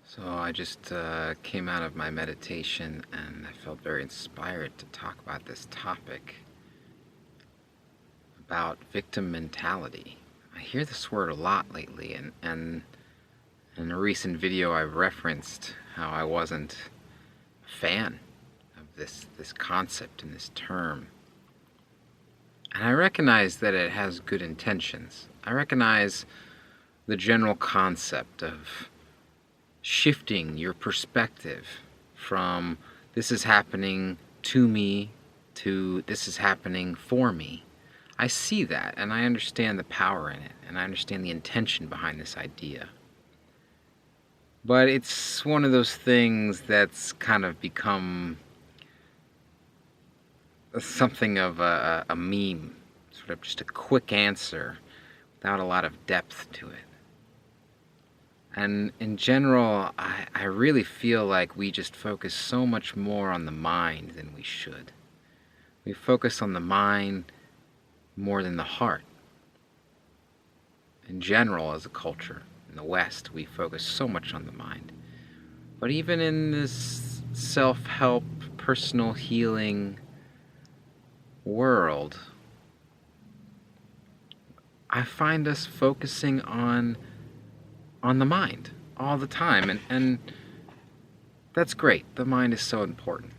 So I just came out of my meditation and I felt very inspired to talk about this topic about victim mentality. I hear this word a lot lately, and in a recent video I've referenced how I wasn't a fan of this concept and this term. And I recognize that it has good intentions. I recognize the general concept of shifting your perspective from this is happening to me to this is happening for me. I see that and I understand the power in it and I understand the intention behind this idea. But it's one of those things that's kind of become something of a meme, sort of just a quick answer without a lot of depth to it. And in general, I really feel like we just focus so much more on the mind than we should. We focus on the mind more than the heart. In general, as a culture, in the West, we focus so much on the mind. But even in this self-help, personal healing world, I find us focusing on the mind all the time, and that's great. The mind is so important.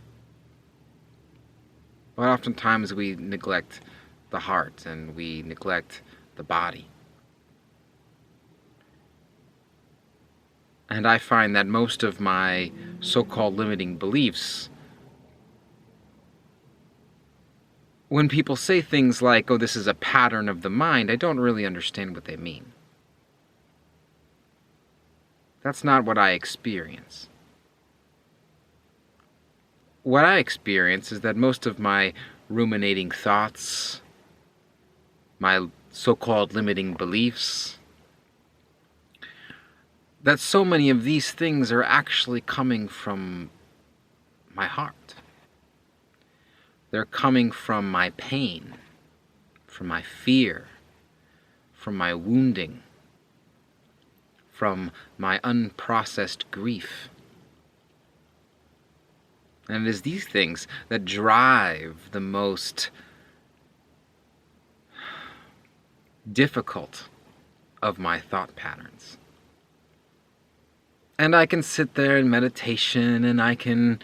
But oftentimes we neglect the heart and we neglect the body. And I find that most of my so-called limiting beliefs, when people say things like, oh, this is a pattern of the mind, I don't really understand what they mean. That's not what I experience. What I experience is that most of my ruminating thoughts, my so-called limiting beliefs, that so many of these things are actually coming from my heart. They're coming from my pain, from my fear, from my wounding, from my unprocessed grief. And it is these things that drive the most difficult of my thought patterns. And I can sit there in meditation and I can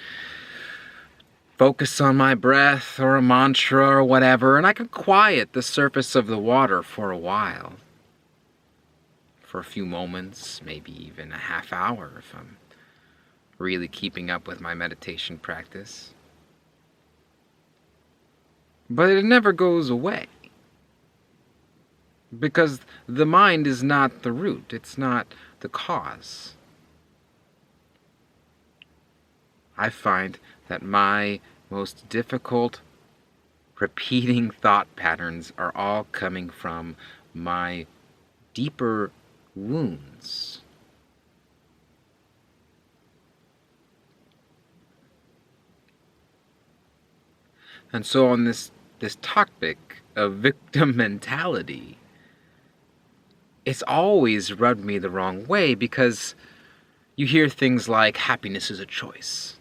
focus on my breath or a mantra or whatever, and I can quiet the surface of the water for a while. For a few moments, maybe even a half hour if I'm really keeping up with my meditation practice. But it never goes away. Because the mind is not the root, it's not the cause. I find that my most difficult repeating thought patterns are all coming from my deeper wounds. And so on this topic of victim mentality, it's always rubbed me the wrong way because you hear things like happiness is a choice.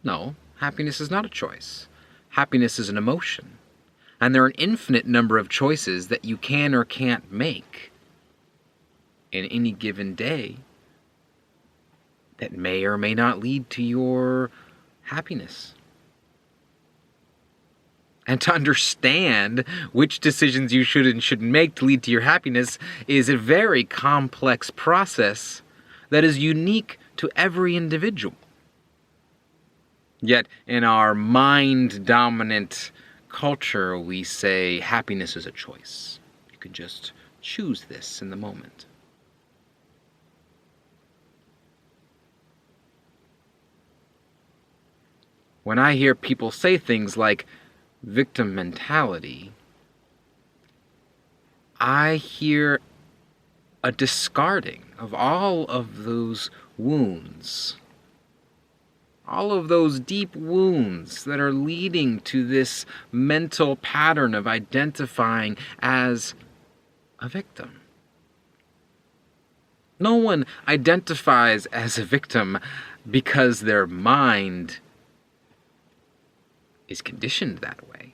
No, happiness is not a choice. Happiness is an emotion. And there are an infinite number of choices that you can or can't make in any given day that may or may not lead to your happiness. And to understand which decisions you should and shouldn't make to lead to your happiness is a very complex process that is unique to every individual. Yet in our mind-dominant culture, we say happiness is a choice. You can just choose this in the moment. When I hear people say things like victim mentality, I hear a discarding of all of those wounds, all of those deep wounds that are leading to this mental pattern of identifying as a victim. No one identifies as a victim because their mind is conditioned that way.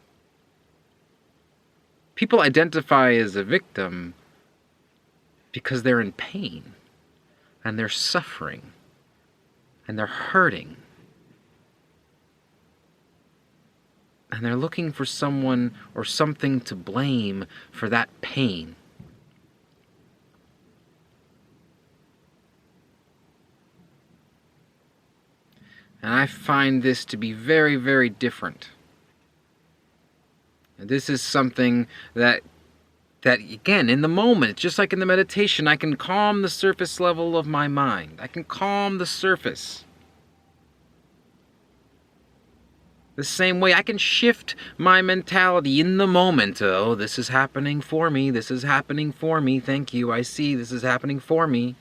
People identify as a victim because they're in pain, and they're suffering, and they're hurting. And they're looking for someone or something to blame for that pain. And I find this to be very, very different. And this is something that again, in the moment, just like in the meditation, I can calm the surface level of my mind. I can calm the surface. The same way I can shift my mentality in the moment. Oh, this is happening for me. This is happening for me. Thank you. I see this is happening for me.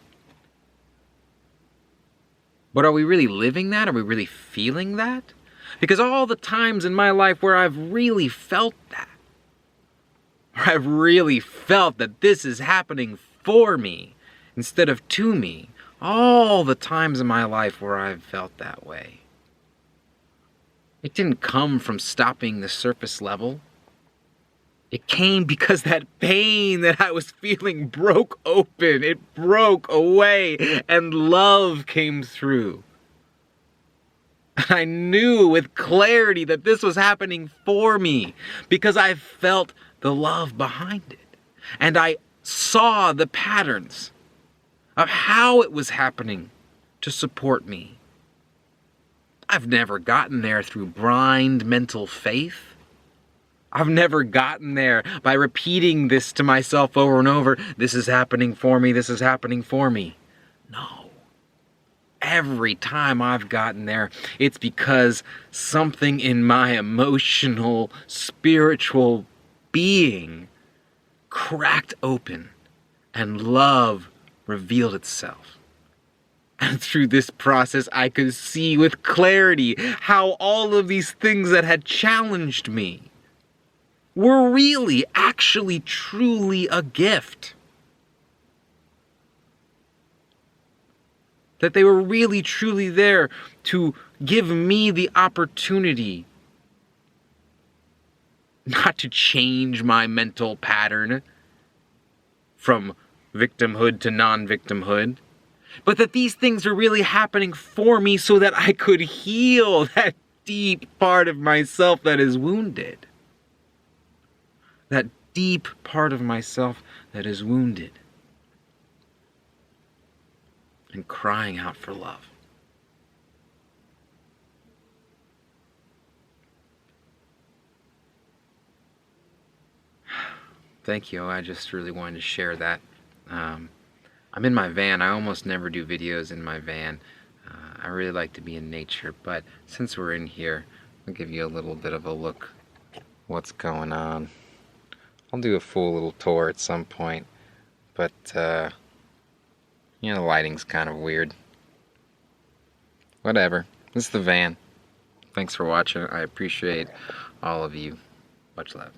But are we really living that? Are we really feeling that? Because all the times in my life where I've really felt that, where I've really felt that this is happening for me instead of to me, all the times in my life where I've felt that way, it didn't come from stopping the surface level. It came because that pain that I was feeling broke open. It broke away and love came through. I knew with clarity that this was happening for me because I felt the love behind it. And I saw the patterns of how it was happening to support me. I've never gotten there through blind mental faith. I've never gotten there by repeating this to myself over and over. This is happening for me. This is happening for me. No. Every time I've gotten there, it's because something in my emotional, spiritual being cracked open and love revealed itself. And through this process, I could see with clarity how all of these things that had challenged me were really, actually, truly a gift. That they were really, truly there to give me the opportunity not to change my mental pattern from victimhood to non-victimhood, but that these things are really happening for me so that I could heal that deep part of myself that is wounded. That deep part of myself that is wounded and crying out for love. Thank you. I just really wanted to share that. I'm in my van. I almost never do videos in my van. I really like to be in nature, but since we're in here, I'll give you a little bit of a look what's going on. I'll do a full little tour at some point, but you know, the lighting's kind of weird. Whatever. This is the van. Thanks for watching. I appreciate all of you. Much love.